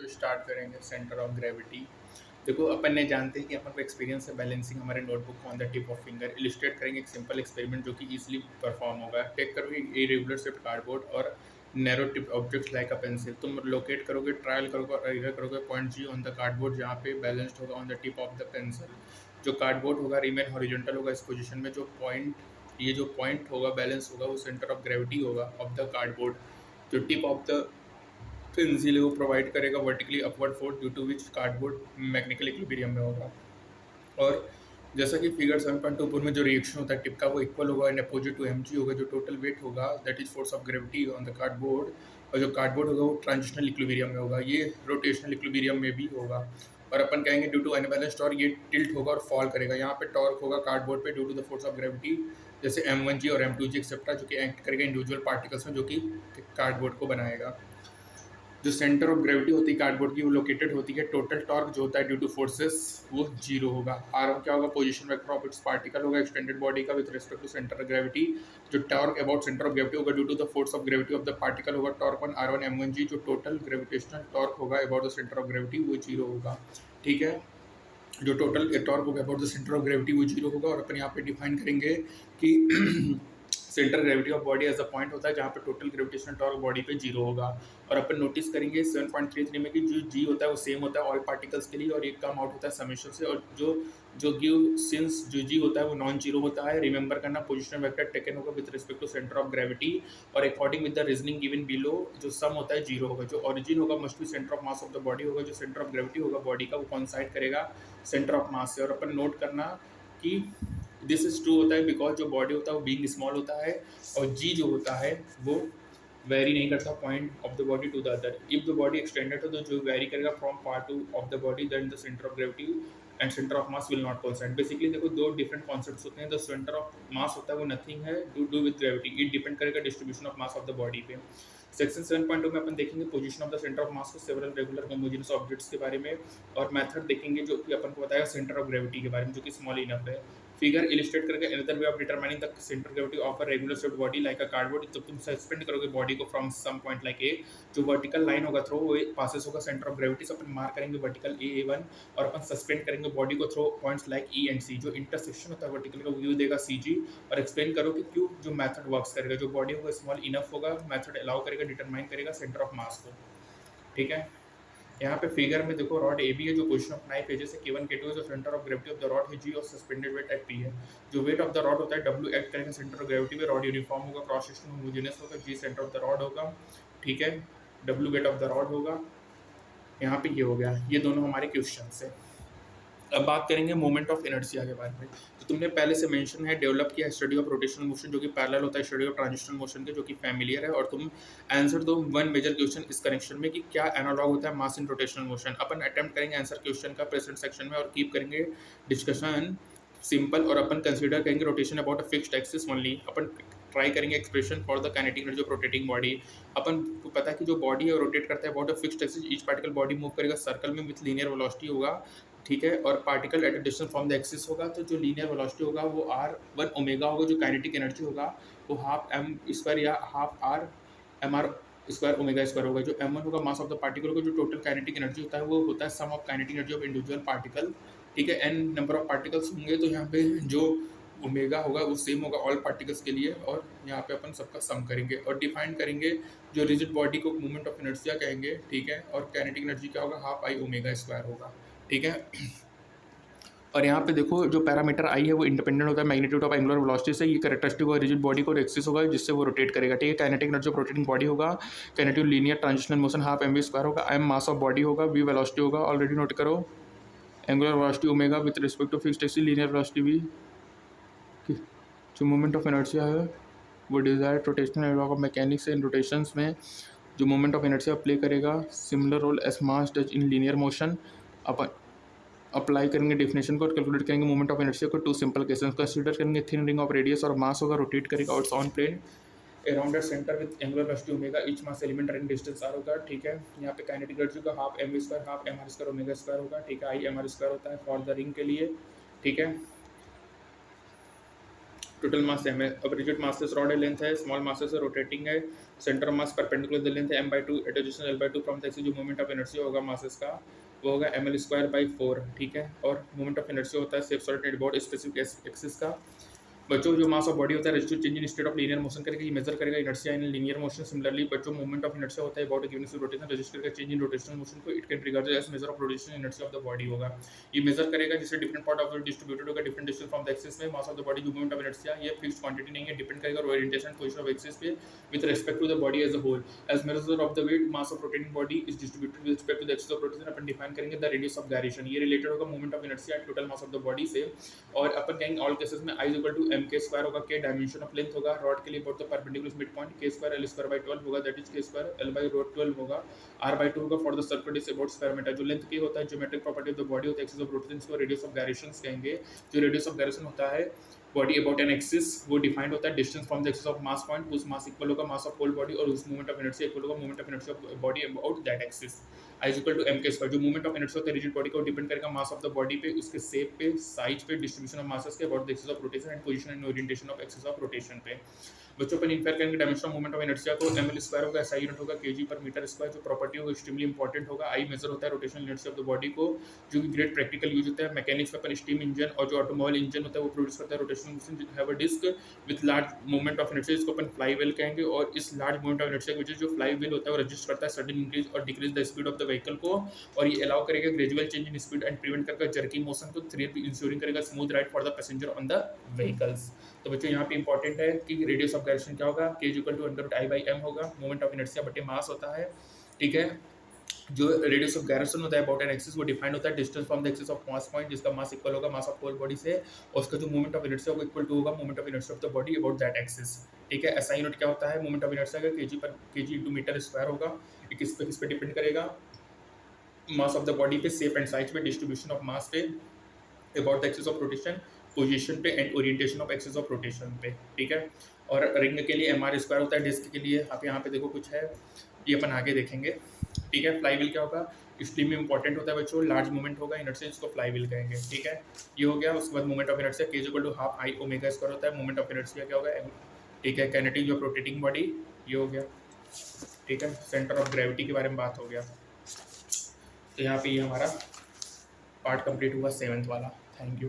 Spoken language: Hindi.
तो स्टार्ट करेंगे सेंटर ऑफ ग्रेविटी। देखो अपन ने जानते हैं कि अपन को एक्सपीरियंस है बैलेंसिंग हमारे notebook on the tip of finger. Illustrate करेंगे एक सिंपल एक्सपेरिमेंट जो कि इजीली परफॉर्म होगा। टेक करोगे इरेगुलर शेप्ड कार्डबोर्ड और narrow tip objects like a pencil. तुम लोकेट करोगे, ट्रायल करोगे और एरर करोगे point G on the cardboard जहाँ पे बैलेंस्ड होगा on the tip of the pencil. जो कार्डबोर्ड होगा रिमेन हॉरिजॉन्टल होगा इस पोजीशन में। जो पॉइंट होगा बैलेंस होगा वो सेंटर ऑफ ग्रेविटी होगा ऑफ द कार्डबोर्ड। जो टिप ऑफ द पेंसिल है वो प्रोवाइड करेगा vertically upward force due to which cardboard mechanical equilibrium में होगा। और जैसा कि फिगर 7.2 में जो रिएक्शन होता है टिप का वो इक्वल होगा इन अपोजिट टू mg होगा। जो टोटल वेट होगा that is force of gravity on the cardboard. और जो कार्डबोर्ड होगा वो ट्रांजिशनल इक्विलिब्रियम में होगा, ये रोटेशनल इक्विलिब्रियम में भी होगा। और अपन कहेंगे ड्यू टू अनबैलेंस टॉर्क ये टिल्ट होगा और फॉल करेगा। यहाँ पे टॉर्क होगा कार्डबोर्ड पे due to the force of gravity, जैसे m1g और m2g एक्सेट्रा, जो कि एक्ट करेगा इंडिविजुअल पार्टिकल्स में जो कि कार्डबोर्ड को बनाएगा। जो सेंटर ऑफ ग्रेविटी होती है कार्डबोर्ड की वो लोकेटेड होती है। टोटल टॉर्क जो होता है ड्यू टू फोर्सेस वो जीरो होगा। आर क्या होगा, position vector of its particle होगा एक्सटेंडेड बॉडी का with respect to centre of gravity. जो torque about centre of gravity होगा due to the force of gravity of the particle होगा टॉर्क वन r1 m1g। जो टोटल ग्रेविटेशनल टॉर्क होगा about the centre of gravity वो जीरो होगा। ठीक है, जो टोटल टॉर्क होगा about the centre of gravity वो जीरो होगा। और अपन यहाँ पे डिफाइन करेंगे कि centre gravity of body as a point होता है जहाँ पे टोटल ग्रेविटेशनल टॉर्क बॉडी पे जीरो होगा। और अपन नोटिस करेंगे 7.33 में कि जो जी होता है वो सेम होता है ऑल पार्टिकल्स के लिए और ये कम आउट होता है समेशन से। और जो गिव सिंस जो जी होता है वो नॉन जीरो होता है। रिमेंबर करना पोजिशन वेक्टर टेकन होगा with respect to centre of gravity और according with the reasoning given below जो सम होता है जीरो होगा। जो ओरिजिन होगा must be centre of mass of the body होगा। जो सेंटर ऑफ ग्रेविटी होगा बॉडी का वो कॉन्साइड करेगा सेंटर ऑफ मास से। और अपन नोट करना कि दिस इज ट्रू होता है बिकॉज जो बॉडी होता है वो बीइंग स्मॉल होता है और जी जो होता है वो वेरी नहीं करता point of the body to the other. If the body extended हो तो जो वेरी करेगा from part to of the body then the centre of gravity and centre of mass will not coincide. Basically देखो दो डिफरेंट कॉन्सेप्ट्स होते हैं। द सेंटर ऑफ मास होता है वो नथिंग है to do with gravity, it depend करेगा distribution of mass of the body पे। सेक्शन 7.2 में अपन देखेंगे position of the centre of mass को सेवरल रेगुलर होमोजेनस ऑब्जेक्ट्स के बारे में और मेथड देखेंगे जो कि अपन को बताएगा सेंटर ऑफ ग्रेविटी के बारे में जो कि स्मॉल इनफ है। फिगर इलिस्ट्रेट करके another way of determining the centre gravity of a regular shaped body like a cardboard. तो तुम सस्पेंड करोगे बॉडी को from some point like A, जो वर्टिकल लाइन होगा थ्रो वो पासेस होगा सेंटर ऑफ ग्रेविटी से। अपन मार्क करेंगे वर्टिकल A1 और अपन सस्पेंड करेंगे बॉडी को through points like E and C। जो इंटरसेक्शन होता है वर्टिकल का व्यू देगा CG और एक्सप्लेन करो कि क्यों जो मेथड वर्क्स करेगा। जो बॉडी होगा स्मॉल इनफ होगा, मेथड अलाउ करेगा, डिटरमाइन करेगा सेंटर ऑफ मास को। ठीक है, यहाँ पे फिगर में देखो रॉड ए बी है जो पोजीशन ऑफ नाइफ एजेस है K1 K2 है। जो centre of gravity of the rod है G और सस्पेंडेड वेट एट P है। जो वेट ऑफ द रॉड होता है W एक्ट करेंगे सेंटर ऑफ ग्रेविटी पे। रॉड यूनिफॉर्म होगा, क्रॉस सेक्शन होमोजेनियस होगा, G centre of the rod होगा। ठीक है, W weight of the rod होगा। यहाँ पे ये हो गया, ये दोनों हमारे क्वेश्चन है। अब बात करेंगे मोमेंट ऑफ इनर्शिया के बारे में। तो तुमने पहले से मेंशन है डेवलप किया स्टडी ऑफ रोटेशनल मोशन जो कि पैरेलल होता है स्टडी ऑफ ट्रांजिशनल मोशन के, जो कि फैमिलियर है। और तुम आंसर दो वन मेजर क्वेश्चन इस कनेक्शन में कि क्या एनालॉग होता है मास इन रोटेशनल मोशन। अपन अटेम्प्ट करेंगे आंसर क्वेश्चन का प्रेजेंट सेक्शन में और कीप करेंगे डिस्कशन सिंपल। और अपन कंसीडर करेंगे rotation about a fixed axis only. अपन ट्राई करेंगे expression for the kinetic energy of rotating body. अपन को पता है कि जो बॉडी है रोटेट करता है about a fixed axis, each particle body move करेगा सर्कल में विथ लीनियर वेलोसिटी होगा। ठीक है, और particle at a distance from the axis होगा। तो जो लीनियर वेलोसिटी होगा वो r1 ओमेगा होगा। जो काइनेटिक एनर्जी होगा वो हाफ m स्क्वायर या half r mr square omega square होगा। जो m1 होगा मास ऑफ द पार्टिकल होगा। जो टोटल काइनेटिक एनर्जी होता है वो होता है sum of kinetic energy of individual particle. ठीक है, n नंबर ऑफ पार्टिकल्स होंगे तो यहाँ पे जो ओमेगा होगा वो सेम होगा ऑल पार्टिकल्स के लिए। और यहाँ पे अपन सबका सम करेंगे और डिफाइन करेंगे जो रिजिड बॉडी को मोमेंट ऑफ इनर्शिया कहेंगे। ठीक है, और काइनेटिक एनर्जी क्या होगा, हाफ आई ओमेगा स्क्वायर होगा। ठीक है, और यहाँ पे देखो जो पैरामीटर आई है वो इंडिपेंडेंट होता है मैग्नीट्यूड ऑफ एंगुलर वेलोसिटी से। ये कैरेक्टरिस्टिक होगा रिजिड बॉडी को एक्सिस होगा जिससे वो रोटेट करेगा। ठीक है, kinetic energy of rotating body होगा, kinetic linear transitional motion half mv square होगा, m मास ऑफ बॉडी होगा, v वेलोसिटी होगा। ऑलरेडी नोट करो angular velocity omega with respect to fixed axis, linear velocity v। जो मोमेंट ऑफ इनर्शिया है वो desired rotational law of mechanics in rotations में जो मोमेंट ऑफ इनर्शिया प्ले करेगा similar role as mass does in linear motion. अपन अप्लाई करेंगे डेफिनेशन को और कैलकुलेट करेंगे मोमेंट ऑफ इनर्शिया को टू सिंपल केसेस। कंसीडर करेंगे थिन रिंग ऑफ रेडियस और मास होगा, रोटेट करेगा और on plane around centre with angular velocity omega, each mass element running distance r होगा। ठीक है, यहाँ पे काइनेटिक एनर्जी का half mv square half mr square omega square होगा। ठीक है, i mr स्क्वायर होता है फॉर द रिंग के लिए। ठीक है, टोटल मास m है। अब रिजिड मासेस रॉड है, लेंथ है, स्मॉल मासेस है, रोटेटिंग है। Centre of mass perpendicular the length m/2 at distance l/2 from the axis, जो मोमेंट ऑफ इनर्शिया होगा मासेस का वो होगा ml²/4, ठीक है। और मोमेंट ऑफ इनर्शिया होता है safe solid about specific axis का। बच्चों जो मास ऑफ बॉडी होता है resistive change in state of linear motion करेगा, ये मेजर करेगा inertia in linear motion. Similarly बच्चों मोमेंट ऑफ इनर्शिया होता है अबाउट गिवन रोटेशन, रजिस्टर का चेंज इन रोटेशनल मोशन को it can regard as measure of rotational inertia of the body होगा। ये मेजर करेगा जिससे different part of the distributed होगा different distance from the axis में। मास ऑफ द बॉडी जो मोमेंट ऑफ इनर्शिया ये फिक्स्ड क्वांटिटी नहीं है, डिपेंड करेगा ओरिएंटेशन पोजीशन ऑफ एक्सिस पे with respect to the body as a whole. As measure of the weight mass of rotating body is distributed with respect to the axis of rotation. अपन डिफाइन करेंगे द रेडियस ऑफ गायरेशन, ये रिलेटेड होगा moment of inertia and total mass of the body से। और अपन कहेंगे ऑल केसेस में I इक्वल टू m के स्क्वायर होगा, के डायमेंशन ऑफ लेंथ होगा रॉड के लिए about the perpendicular mid point, के स्क्वायर l²/12 होगा, दैट इज के स्क्वायर l/√12 होगा, r/2 होगा for the circle is about square metre. जो लेंथ की होता है geometric property of the body होता है एक्सिस ऑफ रोटेशन, इसको रेडियस ऑफ गायरेशन कहेंगे। जो रेडियस ऑफ गायरेशन होता है बॉडी अबाउट एन एक्सिस वो डिफाइंड होता है distance from the axis of mass point, उस मास इक्वल होगा मास ऑफ होल बॉडी और उस मोमेंट ऑफ इनर्शिया इक्वल होगा moment of inertia of body about that axis. I equal to m के स्क्वायर, जो मोमेंट ऑफ इनर्शिया होता है रिजिड बॉडी को डिपेंड करेगा मास ऑफ द बॉडी पे, उसके शेप पे, साइज पे, डिस्ट्रीब्यूशन ऑफ मासेस के about the axis of rotation and position and orientation of axis of rotation पे। बच्चों पर इन्फेयर करेंगे dimension of moment of inertia को ml स्क्वायर होगा, SI यूनिट होगा kg/मीटर स्क्वायर। जो प्रॉपर्टी होगा एक्सट्रीमली इंपॉर्टेंट होगा। I मेजर होता है rotational inertia of the body को, जो कि ग्रेट प्रैक्टिकल यूज होता है मैकेनिक्स में। अपन स्टीम इंजन और जो ऑटोमोबाइल इंजन होता है वो प्रोड्यूस करता है rotational motion have a disc with large moment of inertia, इसको अपन फ्लाई व्हील कहेंगे। और इस लार्ज मोमेंट ऑफ इनर्शिया की वजह से जो फ्लाई व्हील होता है वो रजिस्ट करता है सडन इंक्रीज और decrease the speed of the vehicle को, और ये अलाउ करेगा gradual change in speed and prevent करेगा जर्की मोशन को, इंश्योरिंग करेगा smooth ride for the passenger on the vehicles. तो बच्चों यहाँ पे इंपॉर्टेंट है कि रेडियस ऑफ गायरेशन क्या होगा, k इक्वल टू √I/m होगा, मोमेंट ऑफ इनर्शिया बटे मास होता है, ठीक है। जो रेडियस ऑफ गायरेशन होता है अबाउट एन एक्सिस वो डिफाइंड होता है distance from the axis of mass point, जिसका मास इक्वल होगा मास ऑफ होल बॉडी से, और उसका जो मोमेंट ऑफ इनर्शिया होगा इक्वल टू होगा moment of inertia of the body about that axis, ठीक है। SI यूनिट क्या होता है मोमेंट ऑफ इनर्शिया का, kg इंटू मीटर स्क्वायर होगा। ये किस पे डिपेंड करेगा, मास ऑफ द बॉडी पे, शेप एंड साइज पे, डिस्ट्रीब्यूशन ऑफ मास पे, about the axis of rotation, position पे and orientation of axis of rotation पे, ठीक है। और रिंग के लिए mr स्क्वायर होता है, डिस्क के लिए आप यहाँ पे देखो कुछ है, ये अपन आगे देखेंगे, ठीक है। फ्लाई व्हील क्या होगा, स्टीम में इंपॉर्टेंट होता है बच्चों, लार्ज मूवमेंट होगा इनर्शिया, इसको फ्लाई व्हील कहेंगे, ठीक है। ये हो गया। उसके बाद moment of inertia k equal to half I omega square होता है, मोमेंट ऑफ इनर्शिया क्या होगा ठीक है, काइनेटिक जो रोटेटिंग बॉडी, ये हो गया, ठीक है। सेंटर ऑफ ग्रेविटी के बारे में बात हो गया। तो यहाँ पे ये हमारा पार्ट कंप्लीट हुआ 7th वाला। Thank you.